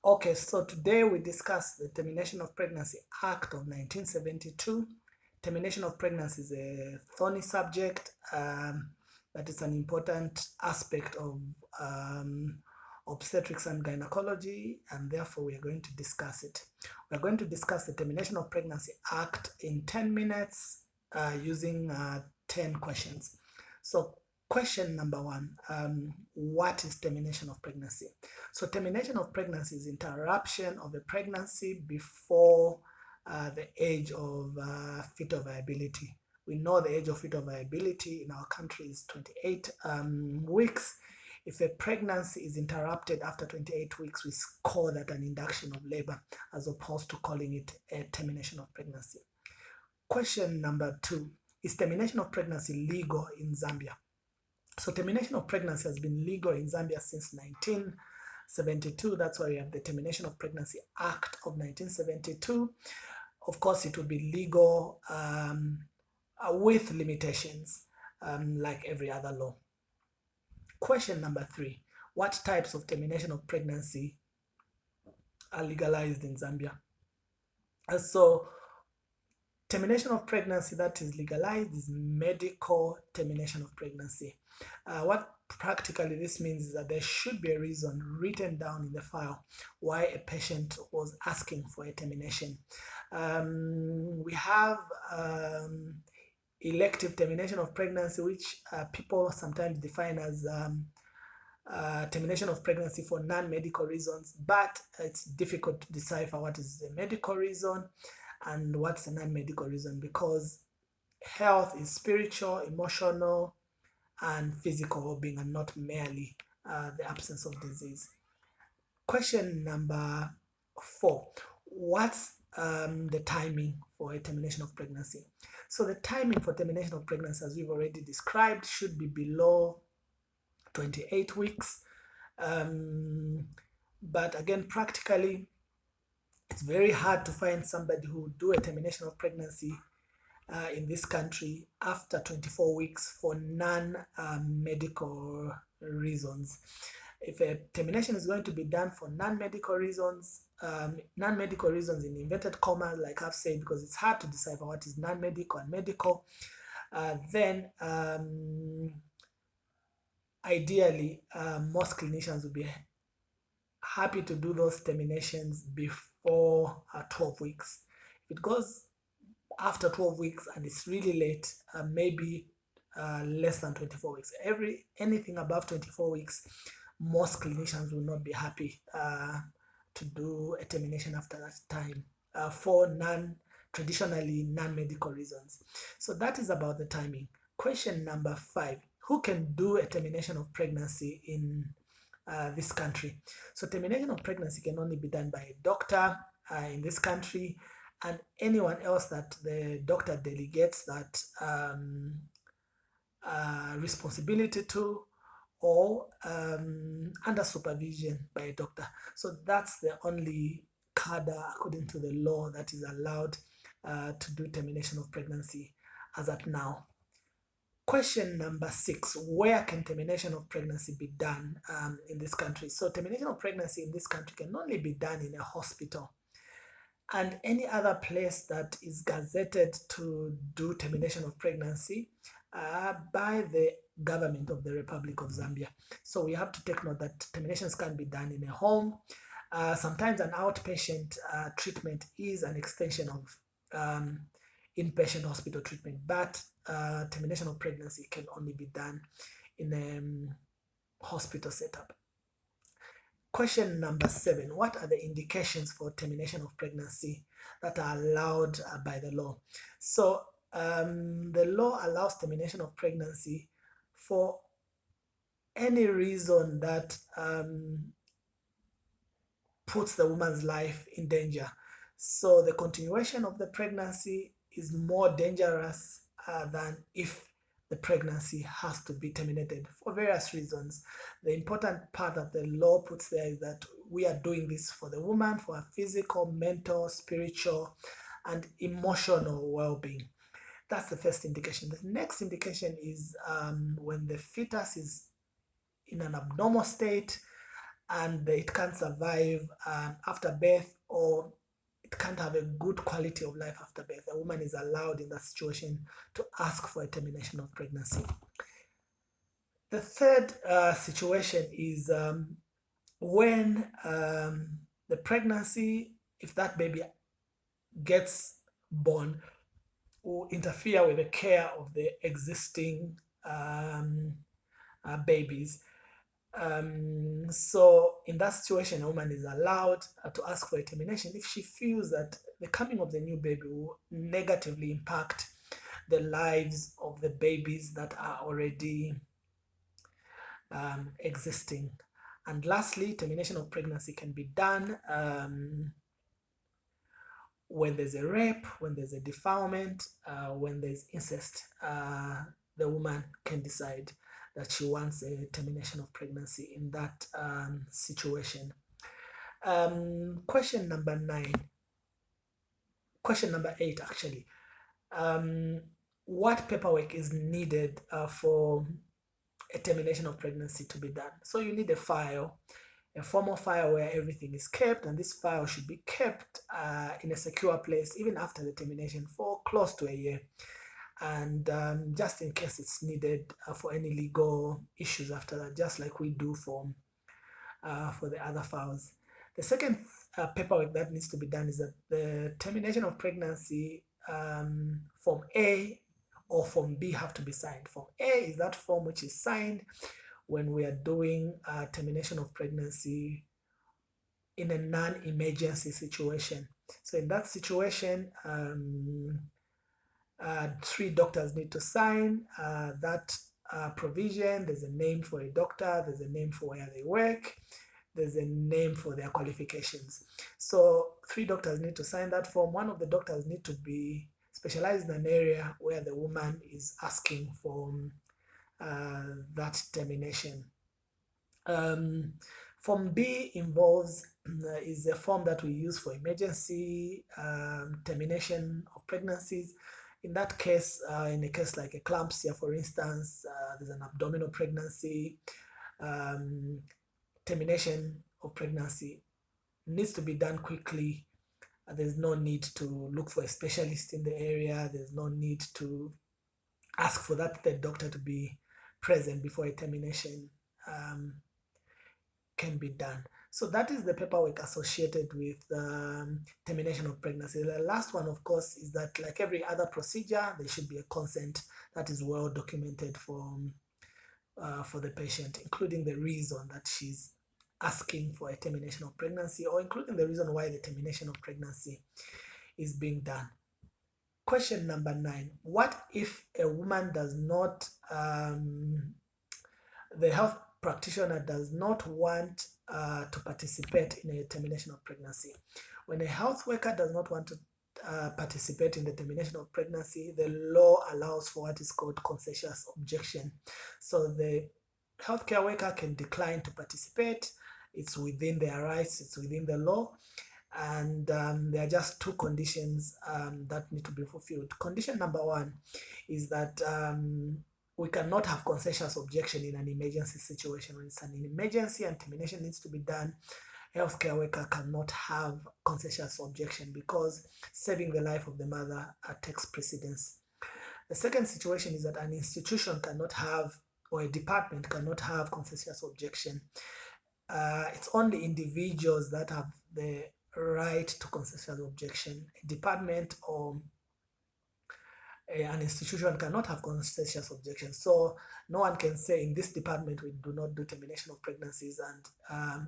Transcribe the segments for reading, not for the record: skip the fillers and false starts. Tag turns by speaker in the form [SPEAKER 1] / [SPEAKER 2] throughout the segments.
[SPEAKER 1] Okay, so today we discuss the Termination of Pregnancy Act of 1972. Termination of pregnancy is a thorny subject, but it's an important aspect of obstetrics and gynecology, and therefore we are going to discuss it. We're going to discuss the Termination of Pregnancy Act in 10 minutes using 10 questions. So question number one, what is termination of pregnancy? So termination of pregnancy is interruption of a pregnancy before the age of fetal viability. We know the age of fetal viability in our country is 28 weeks. If a pregnancy is interrupted after 28 weeks, we call that an induction of labor as opposed to calling it a termination of pregnancy. Question number two, is termination of pregnancy legal in Zambia? So termination of pregnancy has been legal in Zambia since 1972. That's why we have the Termination of Pregnancy Act of 1972. Of course, it will be legal with limitations like every other law. Question number three, what types of termination of pregnancy are legalized in Zambia? So termination of pregnancy that is legalized is medical termination of pregnancy. What practically this means is that there should be a reason written down in the file why a patient was asking for a termination. We have elective termination of pregnancy, which people sometimes define as termination of pregnancy for non-medical reasons, but it's difficult to decipher what is the medical reason and what's a non-medical reason, because health is spiritual, emotional, and physical well-being, and not merely the absence of disease. Question number four, what's the timing for a termination of pregnancy? So the timing for termination of pregnancy, as we've already described, should be below 28 weeks. But again, practically, it's very hard to find somebody who would do a termination of pregnancy in this country after 24 weeks for non-medical reasons. If a termination is going to be done for non-medical reasons in inverted commas, like I've said, because it's hard to decipher what is non-medical and medical, then ideally most clinicians would be happy to do those terminations before 12 weeks. If it goes after 12 weeks and it's really late, maybe less than 24 weeks. Anything above 24 weeks, most clinicians will not be happy to do a termination after that time for traditionally non-medical reasons. So that is about the timing. Question number five, who can do a termination of pregnancy in this country? So termination of pregnancy can only be done by a doctor in this country, and anyone else that the doctor delegates that responsibility to, or under supervision by a doctor. So that's the only cadre, according to the law, that is allowed to do termination of pregnancy as at now. Question number six, where can termination of pregnancy be done in this country? So termination of pregnancy in this country can only be done in a hospital and any other place that is gazetted to do termination of pregnancy by the government of the Republic of Zambia. So we have to take note that terminations can be done in a home. Sometimes an outpatient treatment is an extension of inpatient hospital treatment, but termination of pregnancy can only be done in a hospital setup. Question number seven, what are the indications for termination of pregnancy that are allowed by the law? So the law allows termination of pregnancy for any reason that puts the woman's life in danger. So the continuation of the pregnancy is more dangerous than if the pregnancy has to be terminated for various reasons. The important part that the law puts there is that we are doing this for the woman, for her physical, mental, spiritual, and emotional well-being. That's the first indication. The next indication is when the fetus is in an abnormal state, and it can't survive after birth, or it can't have a good quality of life after birth, a woman is allowed in that situation to ask for a termination of pregnancy. The third situation is when the pregnancy, if that baby gets born, will interfere with the care of the existing babies. So in that situation, a woman is allowed to ask for a termination if she feels that the coming of the new baby will negatively impact the lives of the babies that are already existing. And lastly, termination of pregnancy can be done when there's a rape, when there's a defilement, when there's incest. The woman can decide that she wants a termination of pregnancy in that situation. Question number 8 actually. What paperwork is needed for a termination of pregnancy to be done? So you need a file, a formal file where everything is kept, and this file should be kept in a secure place even after the termination for close to a year, and just in case it's needed for any legal issues after that, just like we do for the other files. The second paperwork that needs to be done is that the termination of pregnancy Form A or Form B have to be signed. Form A is that form which is signed when we are doing termination of pregnancy in a non-emergency situation. So in that situation, 3 doctors need to sign that provision. There's a name for a doctor, there's a name for where they work, there's a name for their qualifications. So 3 doctors need to sign that form. One of the doctors need to be specialized in an area where the woman is asking for that termination. Form B involves is a form that we use for emergency termination of pregnancies. In that case, in a case like eclampsia, for instance, there's an abdominal pregnancy, termination of pregnancy needs to be done quickly. There's no need to look for a specialist in the area. There's no need to ask for that third doctor to be present before a termination can be done. So that is the paperwork associated with termination of pregnancy. The last one, of course, is that like every other procedure, there should be a consent that is well documented for the patient, including the reason that she's asking for a termination of pregnancy, or including the reason why the termination of pregnancy is being done. Question number 9, what if a woman does not, the health practitioner does not want to participate in a termination of pregnancy? When a health worker does not want to participate in the termination of pregnancy, the law allows for what is called conscientious objection. So the healthcare worker can decline to participate. It's within their rights, it's within the law, and there are just 2 conditions that need to be fulfilled. Condition number 1 is that we cannot have conscientious objection in an emergency situation. When it's an emergency and termination needs to be done, healthcare worker cannot have conscientious objection because saving the life of the mother takes precedence. The second situation is that an institution cannot have, or a department cannot have conscientious objection. It's only individuals that have the right to conscientious objection. A department or an institution cannot have conscientious objection. So no one can say in this department we do not do termination of pregnancies, and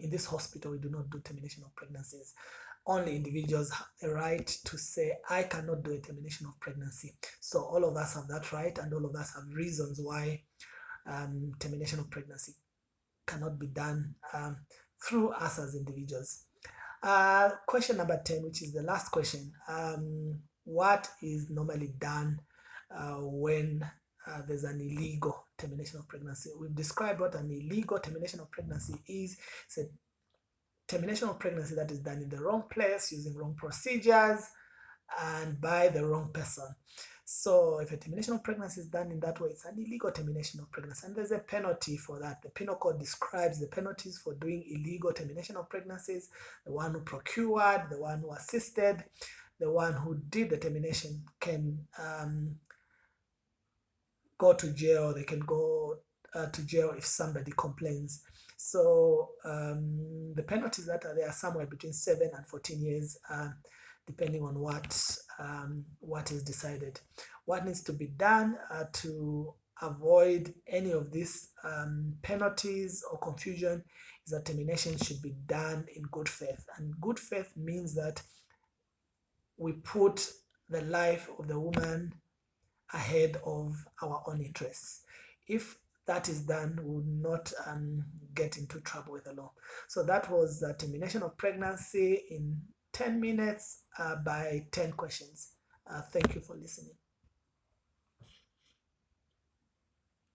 [SPEAKER 1] in this hospital we do not do termination of pregnancies. Only individuals have the right to say, I cannot do a termination of pregnancy. So all of us have that right, and all of us have reasons why termination of pregnancy cannot be done through us as individuals. Question number 10, which is the last question. What is normally done when there's an illegal termination of pregnancy? We've described what an illegal termination of pregnancy is. It's a termination of pregnancy that is done in the wrong place, using wrong procedures, and by the wrong person. So if a termination of pregnancy is done in that way, it's an illegal termination of pregnancy, and there's a penalty for that. The Penal Code describes the penalties for doing illegal termination of pregnancies: the one who procured, the one who assisted, the one who did the termination can go to jail. They can go to jail if somebody complains. So the penalties that are there are somewhere between 7 and 14 years, depending on what is decided. What needs to be done to avoid any of these penalties or confusion is that termination should be done in good faith. And good faith means that we put the life of the woman ahead of our own interests. If that is done, we will not get into trouble with the law. So that was the termination of pregnancy in 10 minutes by 10 questions. Thank you for listening.